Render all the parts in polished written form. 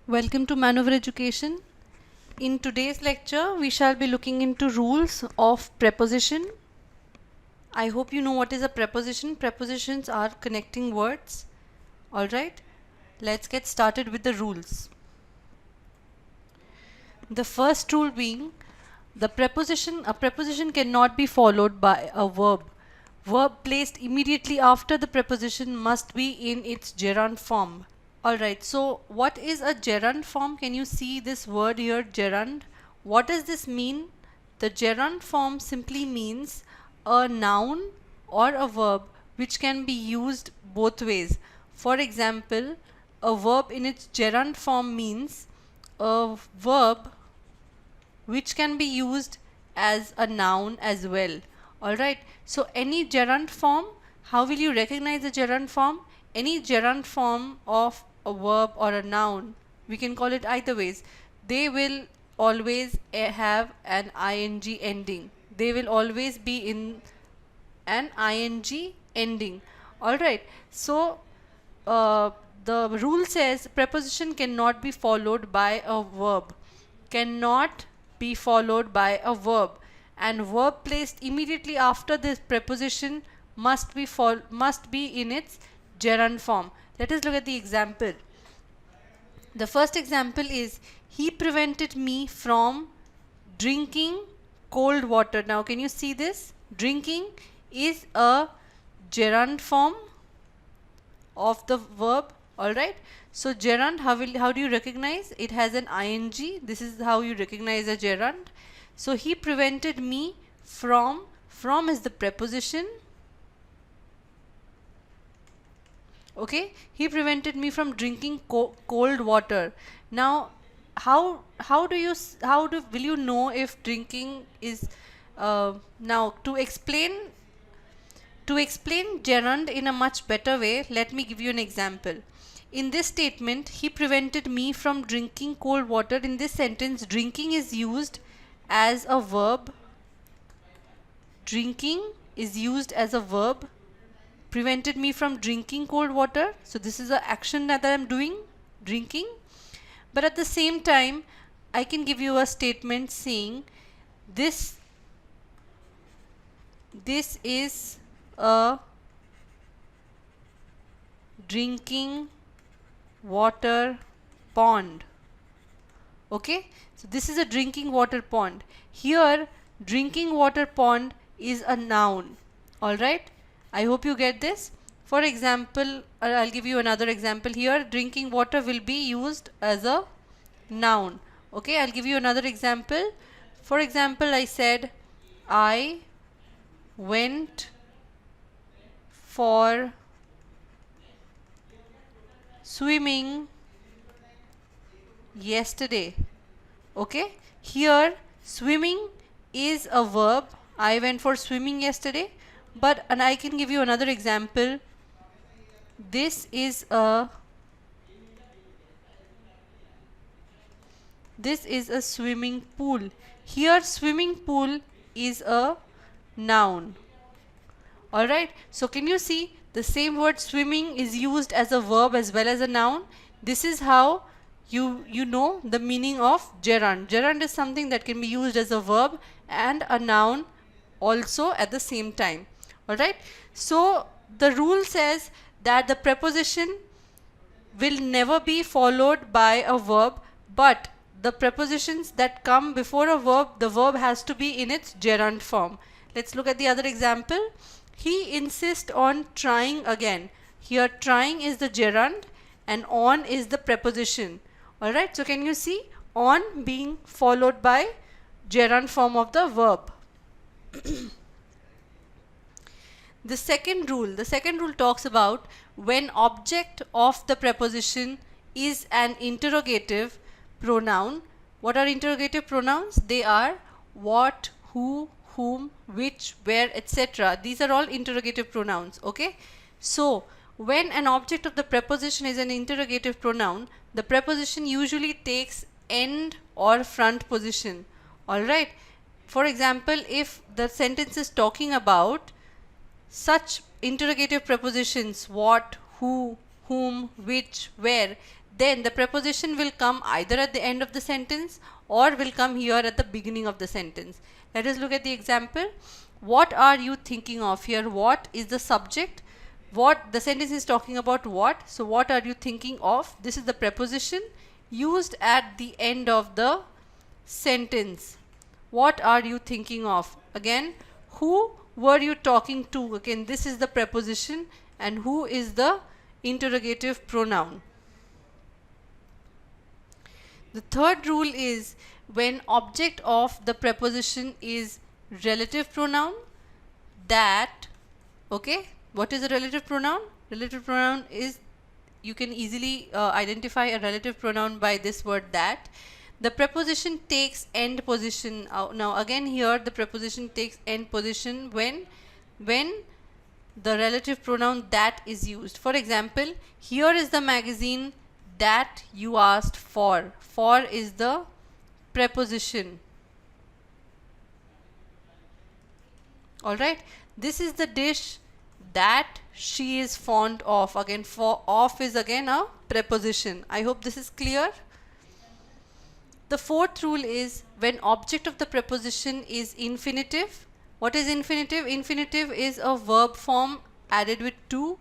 Welcome to Maneuver Education. In today's lecture, we shall be looking into rules of preposition. I hope you know what is a preposition. Prepositions are connecting words. Alright, let's get started with the rules. The first rule being, a preposition cannot be followed by a verb. Verb placed immediately after the preposition must be in its gerund form. Alright, so what is a gerund form? Can you see this word here, gerund? What does this mean? The gerund form simply means a noun or a verb which can be used both ways. For example, a verb in its gerund form means a verb which can be used as a noun as well. Alright, so any gerund form, how will you recognize a gerund form? Any gerund form of a verb or a noun, we can call it either ways. They will always have an ing ending. They will always be in an ing ending. Alright, so the rule says preposition cannot be followed by a verb. Cannot be followed by a verb, and verb placed immediately after this preposition must be in its gerund form. Let us look at the example. The first example is, he prevented me from drinking cold water. Now can you see this? Drinking is a gerund form of the verb. Alright, so gerund, how do you recognize? It has an ing. This is how you recognize a gerund. So he prevented me from is the preposition. Okay, he prevented me from drinking cold water. Now how will you know if drinking is now to explain gerund in a much better way, let me give you an example. In this statement, he prevented me from drinking cold water. In this sentence, drinking is used as a verb. Drinking is used as a verb. Prevented me from drinking cold water. So this is an action that I am doing, drinking. But at the same time, I can give you a statement saying this is a drinking water pond. Okay, so this is a drinking water pond. Here, drinking water pond is a noun. Alright, I hope you get this. For example, I'll give you another example here. Drinking water will be used as a noun. Okay, I'll give you another example. For example, I said, I went for swimming yesterday. Okay, here swimming is a verb. I went for swimming yesterday. And I can give you another example. This is a swimming pool. Here swimming pool is a noun. Alright, so can you see the same word swimming is used as a verb as well as a noun? This is how you know the meaning of gerund. Gerund is something that can be used as a verb and a noun also at the same time. Alright, so the rule says that the preposition will never be followed by a verb, but the prepositions that come before a verb, the verb has to be in its gerund form. Let's look at the other example. He insists on trying again. Here trying is the gerund and on is the preposition. Alright, so can you see on being followed by gerund form of the verb. The second rule talks about when object of the preposition is an interrogative pronoun. What are interrogative pronouns? They are what, who, whom, which, where, etc. These are all interrogative pronouns. Okay, so when an object of the preposition is an interrogative pronoun, the preposition usually takes end or front position. Alright, for example, if the sentence is talking about such interrogative prepositions, what, who, whom, which, where, then the preposition will come either at the end of the sentence or will come here at the beginning of the sentence. Let us look at the example. What are you thinking of? Here what is the subject, what the sentence is talking about, what, so what are you thinking of, this is the preposition used at the end of the sentence. What are you thinking of? Again, who were you talking to? Again, this is the preposition, and who is the interrogative pronoun. The third rule is when object of the preposition is relative pronoun, that, okay, what is a relative pronoun? Relative pronoun is, you can easily identify a relative pronoun by this word that. The preposition takes end position. Now again here the preposition takes end position when the relative pronoun that is used. For example, here is the magazine that you asked for. For is the preposition. Alright, this is the dish that she is fond of. Again, for of is again a preposition. I hope this is clear. The fourth rule is when object of the preposition is infinitive. What is infinitive? Infinitive is a verb form added with to.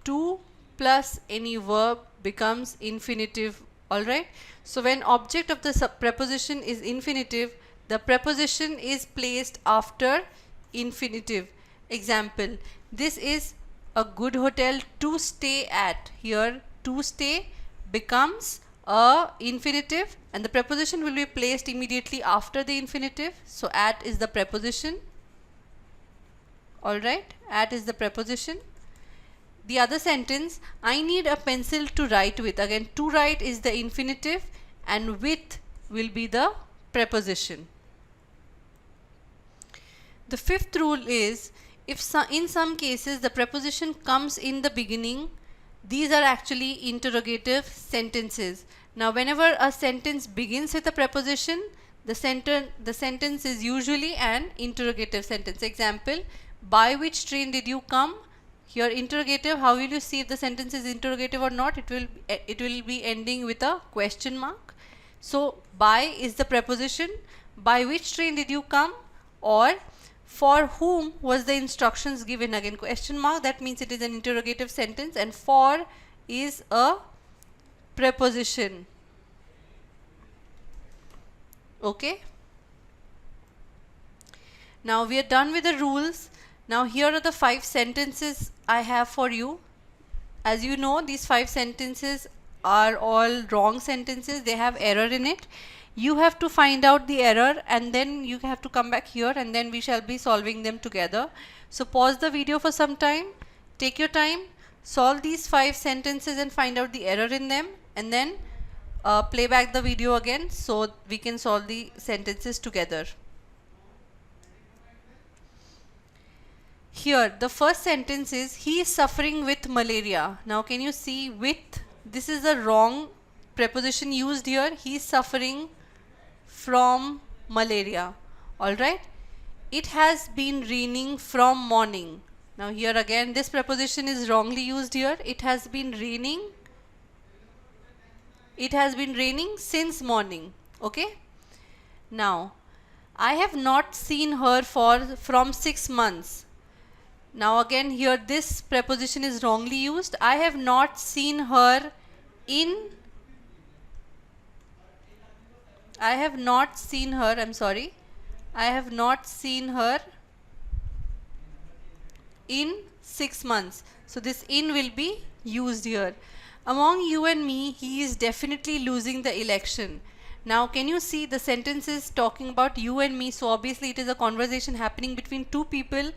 To plus any verb becomes infinitive. Alright. So when object of the preposition is infinitive, the preposition is placed after infinitive. Example, this is a good hotel to stay at. Here to stay becomes a infinitive and the preposition will be placed immediately after the infinitive. So at is the preposition. Alright, at is the preposition. The other sentence, I need a pencil to write with. Again, to write is the infinitive and with will be the preposition. The fifth rule is if in some cases the preposition comes in the beginning, these are actually interrogative sentences. Now whenever a sentence begins with a preposition, the sentence is usually an interrogative sentence. Example, by which train did you come? Here interrogative, how will you see if the sentence is interrogative or not? It will be ending with a question mark. So by is the preposition, by which train did you come, or for whom was the instructions given? Again question mark, that means it is an interrogative sentence, and for is a preposition. Okay. Now we are done with the rules. Now here are the 5 sentences I have for you. As you know, these 5 sentences are all wrong sentences. They have error in it. You have to find out the error and then you have to come back here and then we shall be solving them together. So pause the video for some time, take your time, solve these 5 sentences and find out the error in them, and then play back the video again so we can solve the sentences together. Here the first sentence is he is suffering with malaria. Now can you see with, this is the wrong preposition used here. He is suffering from malaria. Alright, it has been raining from morning. Now here again this preposition is wrongly used here. It has been raining. It has been raining since morning. Okay. Now I have not seen her from 6 months. Now again here this preposition is wrongly used. I have not seen her in, I have not seen her, I'm sorry, I have not seen her in 6 months. So this in will be used here. Among you and me, he is definitely losing the election. Now can you see the sentence is talking about you and me, so obviously it is a conversation happening between 2 people.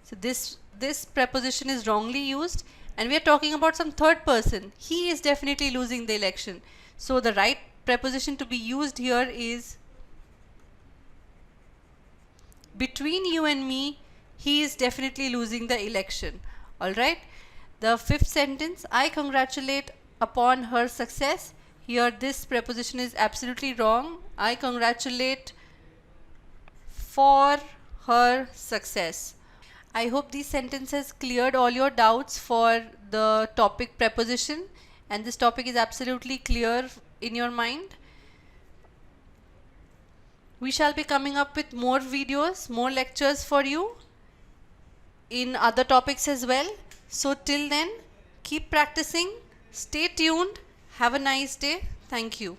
So this preposition is wrongly used and we are talking about some third person. He is definitely losing the election. So the right preposition to be used here is between you and me, he is definitely losing the election. Alright. The fifth sentence, I congratulate upon her success. Here this preposition is absolutely wrong. I congratulate for her success. I hope these sentences cleared all your doubts for the topic preposition, and this topic is absolutely clear in your mind. We shall be coming up with more videos, more lectures for you in other topics as well. So till then, keep practicing, stay tuned, have a nice day. Thank you.